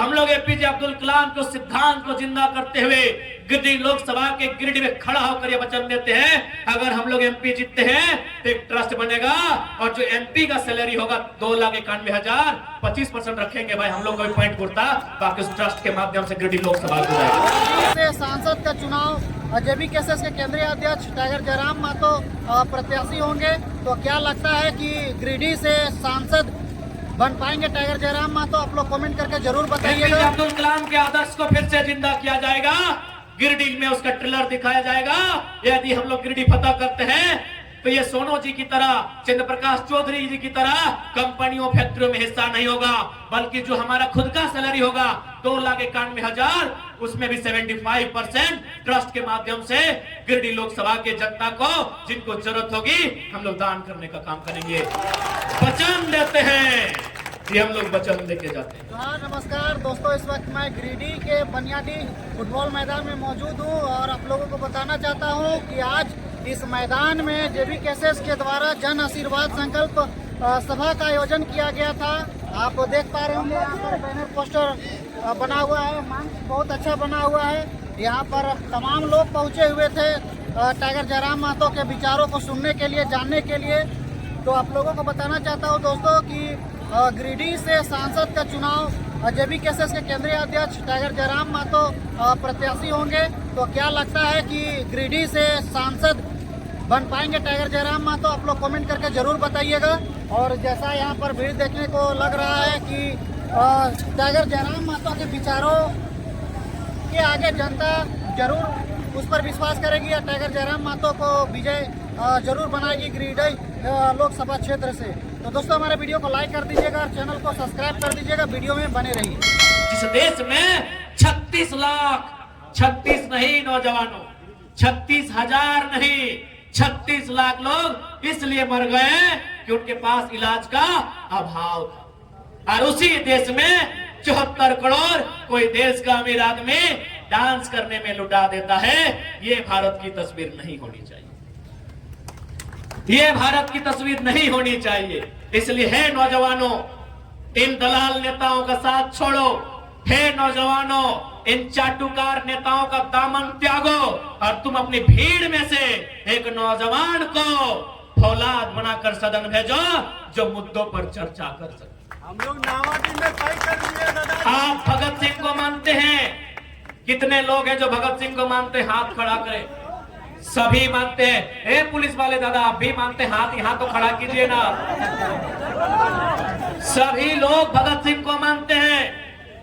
हम लोग एपीजे अब्दुल कलाम के सिद्धांत को जिंदा करते हुए गिरिडीह लोकसभा के गिरिडीह में खड़ा होकर ये वचन देते हैं, अगर हम लोग एमपी जीतते हैं तो एक ट्रस्ट बनेगा और जो एमपी का सैलरी होगा 2,91,000 25% रखेंगे। भाई हम लोग को भी पॉइंट उड़ता, बाकी उस ट्रस्ट के माध्यम से गिरिडीह लोकसभा को जाएगा। सांसद का चुनाव जेबीकेएसएस के केंद्रीय अध्यक्ष टाइगर जयराम महतो प्रत्याशी होंगे, तो क्या लगता है कि गिरिडीह से सांसद बन पाएंगे टाइगर जयराम महतो? आप लोग कमेंट करके जरूर बताइएगा। अब्दुल कलाम के आदर्श को फिर से जिंदा किया जाएगा, गिरिडीह में उसका ट्रेलर दिखाया जाएगा। यदि हम लोग गिरिडीह फतह करते हैं तो ये सोनू जी की तरह, चंद्र प्रकाश चौधरी जी की तरह कंपनियों फैक्ट्रियों में हिस्सा नहीं होगा, बल्कि जो हमारा खुद का सैलरी होगा 2,91,000 उसमें भी 75% ट्रस्ट के माध्यम से गिरिडीह लोकसभा के जनता को जिनको जरूरत होगी हम लोग दान करने का काम करेंगे। वचन देते हैं, ये हम लोग वचन देके जाते हैं। हाँ नमस्कार दोस्तों, इस वक्त मैं गिरिडीह के बनियादी फुटबॉल मैदान में मौजूद हूँ और आप लोगों को बताना चाहता हूँ कि आज इस मैदान में जेबीकेएसएस के द्वारा जन आशीर्वाद संकल्प सभा का आयोजन किया गया था। आप देख पा रहे होंगे यहाँ पर बैनर पोस्टर बना हुआ है, मंच बहुत अच्छा बना हुआ है। यहाँ पर तमाम लोग पहुँचे हुए थे टाइगर जयराम महतो के विचारों को सुनने के लिए, जानने के लिए। तो आप लोगों को बताना चाहता हूँ दोस्तों कि गिरिडीह से सांसद का चुनाव जेबीकेएसएस के केंद्रीय अध्यक्ष टाइगर जयराम महतो प्रत्याशी होंगे, तो क्या लगता है कि गिरिडीह से सांसद बन पाएंगे टाइगर जयराम महतो? आप लोग कमेंट करके जरूर बताइएगा। और जैसा यहाँ पर भीड़ देखने को लग रहा है कि टाइगर जयराम महतो के विचारों के आगे जनता जरूर उस पर विश्वास करेगी या टाइगर जयराम महतो को विजय जरूर बनाएगी गिरिडीह लोकसभा क्षेत्र से। तो दोस्तों हमारे वीडियो को लाइक कर दीजिएगा और चैनल को सब्सक्राइब कर दीजिएगा, वीडियो में बने रहिए। जिस देश में 36 लाख, 36 नहीं नौजवानों, 36,000 नहीं, 36 लाख लोग इसलिए मर गए कि उनके पास इलाज का अभाव था। और उसी देश में 74 करोड़ कोई देश का अमीर आदमी डांस करने में लुटा देता है। ये भारत की तस्वीर नहीं होनी चाहिए, ये भारत की तस्वीर नहीं होनी चाहिए। इसलिए है नौजवानों, इन दलाल नेताओं का साथ छोड़ो। हे नौजवानों, इन चाटुकार नेताओं का दामन त्यागो और तुम अपनी भीड़ में से एक नौजवान को फौलाद बनाकर सदन भेजो जो मुद्दों पर चर्चा कर सके। हम लोग नावाटी में तय कर लिए दादा। आप भगत सिंह को मानते हैं? कितने लोग हैं जो भगत सिंह को मानते हैं? हाथ खड़ा करें। सभी मानते हैं। ए पुलिस वाले दादा, आप भी मानते हैं? हाथ यहाँ तो खड़ा कीजिए ना। सभी लोग भगत सिंह को मानते हैं,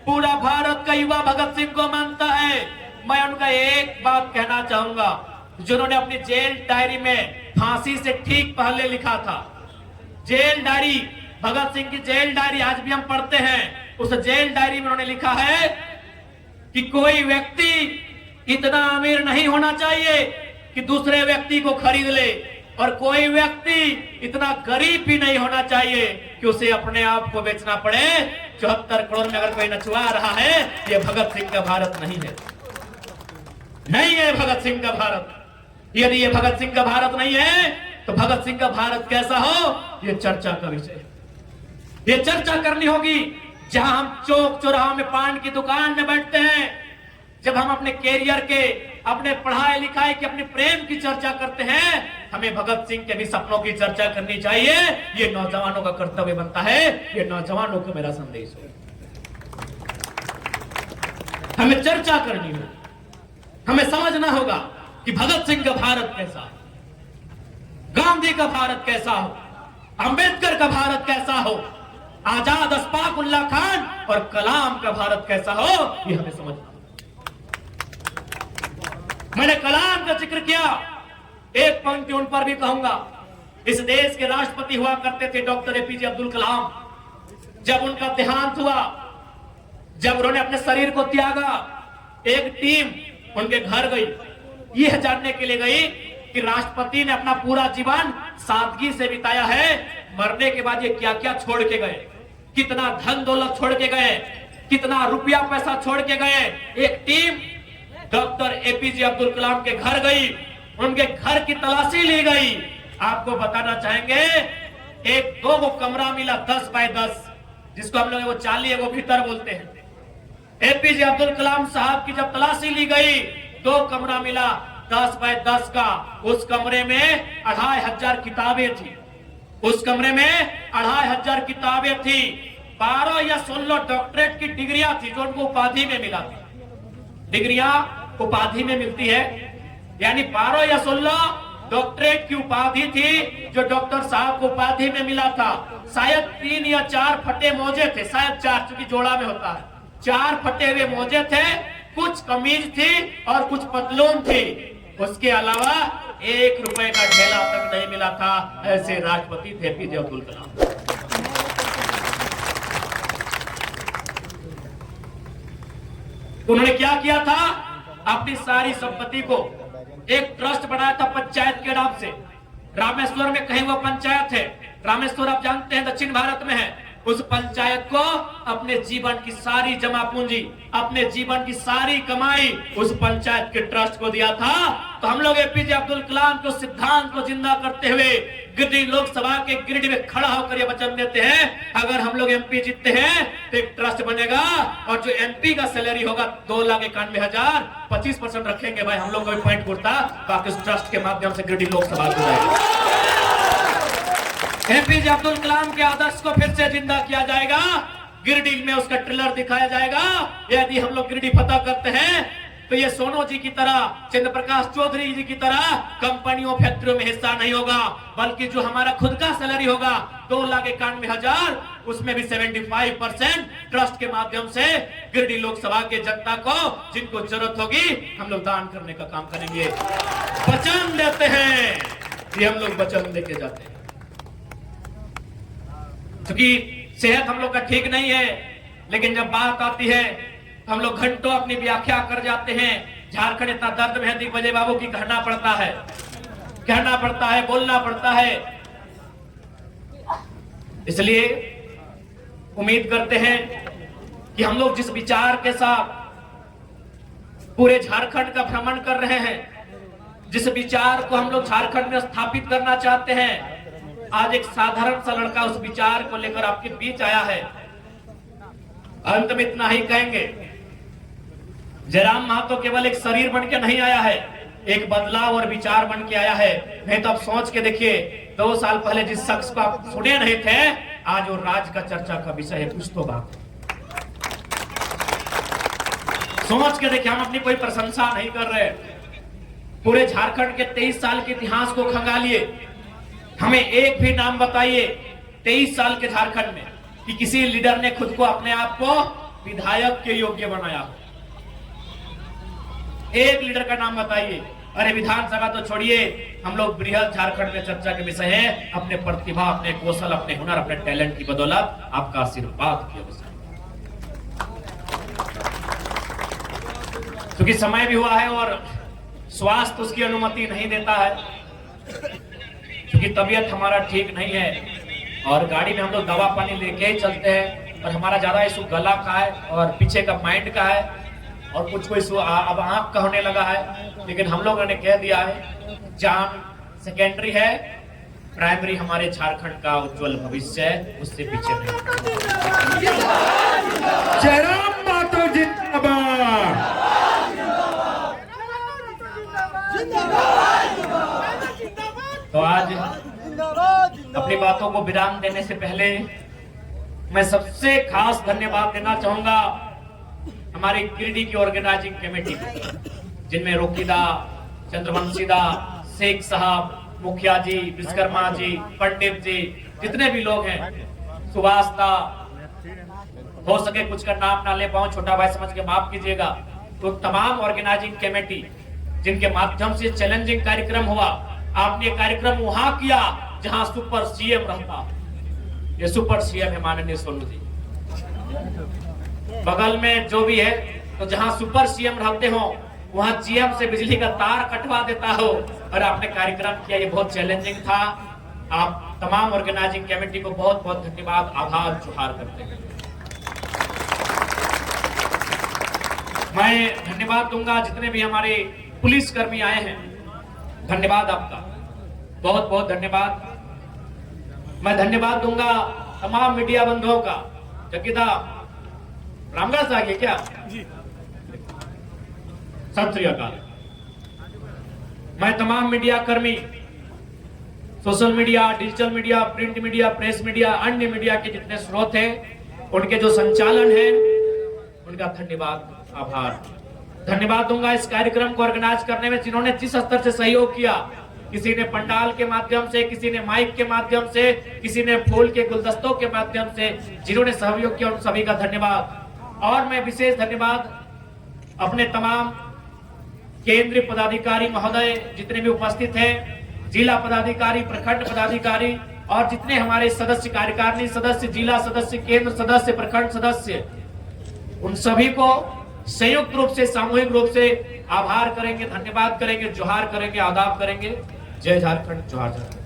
पूरा भारत का युवा भगत सिंह को मानता है। मैं उनका एक बात कहना चाहूंगा, जिन्होंने अपनी जेल डायरी में फांसी से ठीक पहले लिखा था, जेल डायरी, भगत सिंह की जेल डायरी आज भी हम पढ़ते हैं। उस जेल डायरी में उन्होंने लिखा है कि कोई व्यक्ति इतना अमीर नहीं होना चाहिए कि दूसरे व्यक्ति को खरीद ले, और कोई व्यक्ति इतना गरीब भी नहीं होना चाहिए कि उसे अपने आप को बेचना पड़े। 74 करोड़ में अगर कोई नचवा रहा है, ये भगत सिंह का भारत नहीं है, नहीं है भगत सिंह का भारत। यदि ये भगत सिंह का भारत नहीं है तो भगत सिंह का भारत कैसा हो, ये चर्चा का विषय है। ये चर्चा करनी होगी। जहां हम चौक चौराहा में पान की दुकान में बैठते हैं, जब हम अपने कैरियर के, अपने पढ़ाई लिखाई के, अपने प्रेम की चर्चा करते हैं, हमें भगत सिंह के भी सपनों की चर्चा करनी चाहिए। ये नौजवानों का कर्तव्य बनता है। ये नौजवानों को मेरा संदेश है, हमें चर्चा करनी होगी, हमें समझना होगा कि भगत सिंह का भारत कैसा हो, गांधी का भारत कैसा हो, अंबेडकर का भारत कैसा हो, आजाद अशफाक उल्लाह खान और कलाम का भारत कैसा हो, ये हमें समझना। मैंने कलाम का जिक्र किया, एक पंक्ति उन पर भी कहूंगा। इस देश के राष्ट्रपति हुआ करते थे डॉक्टर एपीजे अब्दुल कलाम। जब उनका देहांत हुआ, जब उन्होंने अपने शरीर को त्यागा, एक टीम उनके घर गई, यह जानने के लिए गई कि राष्ट्रपति ने अपना पूरा जीवन सादगी से बिताया है, मरने के बाद ये क्या क्या छोड़ के गए, कितना धन दौलत छोड़ के गए, कितना रुपया पैसा छोड़ के गए। एक team doctor APJ Abdul Kalam के घर गई, उनके घर की तलाशी ली गई। आपको बताना चाहेंगे, एक 2 कमरा मिला 10 बाय 10, जिसको हम लोग वो चाली है वो भीतर बोलते हैं। एपीजे अब्दुल कलाम साहब की जब तलाशी ली गई, 2 कमरा मिला 10 बाय 10 का। उस कमरे में 2500 किताबें थी। उस कमरे में 2500 किताबें थी। 12 या 16 डॉक्टरेट की डिग्रियां थी जो उनको उपाधि में मिला थी। डिग्रियां उपाधि में मिलती है, यानी 12 या 16 डॉक्टरेट की उपाधि थी जो डॉक्टर साहब को उपाधि में मिला था। शायद 3 या 4 फटे मोजे थे, शायद 4, क्योंकि जोड़ा में होता है। 4 फटे हुए मोजे थे, कुछ कमीज थी और कुछ पतलून थी। उसके अलावा 1 रुपए का ढेला तक नहीं मिला था। ऐसे राष्ट्रपति थे एपीजे अब्दुल कलाम। उन्होंने क्या किया था? अपनी सारी संपत्ति को एक ट्रस्ट बनाया था पंचायत के नाम से। रामेश्वर में कहीं वो पंचायत है, रामेश्वर आप जानते हैं दक्षिण भारत में है। उस पंचायत को अपने जीवन की सारी जमा पूंजी, अपने जीवन की सारी कमाई उस पंचायत के ट्रस्ट को दिया था। तो हम लोग एपीजे अब्दुल कलाम के सिद्धांत को जिंदा करते हुए गिरिडीह लोकसभा के गिरिडीह में खड़ा होकर यह वचन देते हैं, अगर हम लोग एमपी जीतते हैं तो एक ट्रस्ट बनेगा और जो एमपी का सैलरी होगा 2,91,000, 25% रखेंगे भाई हम लोग को पॉइंट कुर्ता, बाकी उस ट्रस्ट के माध्यम से गिरिडीह लोकसभा को जाएगा। एपीजे अब्दुल कलाम के आदर्श को फिर से जिंदा किया जाएगा। गिरिडीह में उसका ट्रेलर दिखाया जाएगा। यदि हम लोग गिरिडीह फतह करते हैं तो ये सोनू जी की तरह, चंद्र प्रकाश चौधरी जी की तरह कंपनियों फैक्ट्रियों में हिस्सा नहीं होगा, बल्कि जो हमारा खुद का सैलरी होगा 2,91,000, उसमें भी 75% ट्रस्ट के माध्यम से गिरिडीह लोकसभा के जनता को जिनको जरूरत होगी हम लोग दान करने का काम करेंगे। वचन देते हैं, ये हम लोग वचन देके जाते हैं। क्योंकि सेहत हम लोग का ठीक नहीं है, लेकिन जब बात आती है हम लोग घंटों अपनी व्याख्या कर जाते हैं। झारखंड इतना दर्द में है दिग्विजय बाबू की, कहना पड़ता है, कहना पड़ता है, बोलना पड़ता है। इसलिए उम्मीद करते हैं कि हम लोग जिस विचार के साथ पूरे झारखंड का भ्रमण कर रहे हैं, जिस विचार को हम लोग झारखंड में स्थापित करना चाहते हैं, आज एक साधारण सा लड़का उस विचार को लेकर आपके बीच आया है। अंत में इतना ही कहेंगे, जयराम महतो केवल एक शरीर बन के नहीं आया है, एक बदलाव और विचार बन के आया है। नहीं तो आप सोच के देखिए, 2 साल पहले जिस शख्स को आप सुने नहीं थे, आज वो राज का चर्चा का विषय है। कुछ तो बात सोच के देखिए, हम अपनी कोई प्रशंसा नहीं कर रहे। पूरे झारखंड के 23 साल के इतिहास को खंगालिए, हमें एक भी नाम बताइए 23 साल के झारखंड में कि किसी लीडर ने खुद को, अपने आप को विधायक के योग्य बनाया। एक लीडर का नाम बताइए। अरे विधानसभा तो छोड़िए, हम लोग बृहद झारखंड में चर्चा के विषय है। अपने प्रतिभा, अपने कौशल, अपने हुनर, अपने टैलेंट की बदौलत आपका आशीर्वाद की आवश्यकता, क्योंकि समय भी हुआ है और स्वास्थ्य उसकी अनुमति नहीं देता है, क्योंकि तबीयत हमारा ठीक नहीं है और गाड़ी में हम लोग दवा पानी लेके ही चलते हैं। और हमारा ज्यादा इशू गला का है और पीछे का माइंड का है और कुछ इशू अब आंख का होने लगा है। लेकिन हम लोगों ने कह दिया है, जान सेकेंडरी है, प्राइमरी हमारे झारखंड का उज्जवल भविष्य है, उससे पीछे नहीं। जयराम महतो जिंदाबाद। तो आज अपनी बातों को विराम देने से पहले मैं सबसे खास धन्यवाद देना चाहूंगा हमारी गिरिडीह की ऑर्गेनाइजिंग कमेटी, जिनमें रोकीदा, चंद्रवंशीदा, शेख साहब, मुखिया जी, विश्वकर्मा जी, पंडित जी, जितने भी लोग हैं, सुभाष दा, हो सके कुछ का नाम ना ले पाऊं, छोटा भाई समझ के माफ कीजिएगा। तो तमाम ऑर्गेनाइजिंग कमेटी जिनके माध्यम से चैलेंजिंग कार्यक्रम हुआ, आपने ये कार्यक्रम वहां किया जहां सुपर सीएम रहता। ये सुपर सीएम है माननीय सोनू जी, बगल में जो भी है, तो जहां सुपर सीएम रहते हो वहां जीएम से बिजली का तार कटवा देता हो। और आपने कार्यक्रम किया, ये बहुत चैलेंजिंग था। आप तमाम ऑर्गेनाइजिंग कमेटी को बहुत बहुत धन्यवाद, आभार जुहार करते हैं। मैं धन्यवाद दूंगा जितने भी हमारे पुलिस कर्मी आए हैं, धन्यवाद आपका, बहुत बहुत धन्यवाद। मैं धन्यवाद दूंगा तमाम मीडिया बंधुओं का, जगीदा रामदास आ गए क्या? सत श्री अकाल। मैं तमाम मीडिया कर्मी, social media, digital media, print media, press media, अन्य मीडिया के जितने स्रोत हैं, उनके जो संचालन है, उनका धन्यवाद, आभार, धन्यवाद दूंगा इस कार्यक्रम को ऑर्गेनाइज करने में जिन्होंने जिस स्तर से सहयोग किया। किसी ने पंडाल के माध्यम से, किसी ने माइक के माध्यम से, किसी ने फूल के गुलदस्तों के माध्यम से, जिन्होंने सहयोग किया, उन सभी का धन्यवाद। और मैं विशेष धन्यवाद अपने तमाम केंद्रीय पदाधिकारी महोदय जितने भी उपस्थित हैं, जिला पदाधिकारी, प्रखंड पदाधिकारी और जितने हमारे सदस्य, कार्यकारिणी सदस्य, जिला सदस्य, केंद्र सदस्य, प्रखंड सदस्य, उन सभी को संयुक्त रूप से, सामूहिक रूप से आभार करेंगे, धन्यवाद करेंगे, जोहार करेंगे, आदाब करेंगे। जय झारखंड, जोहार झारखंड।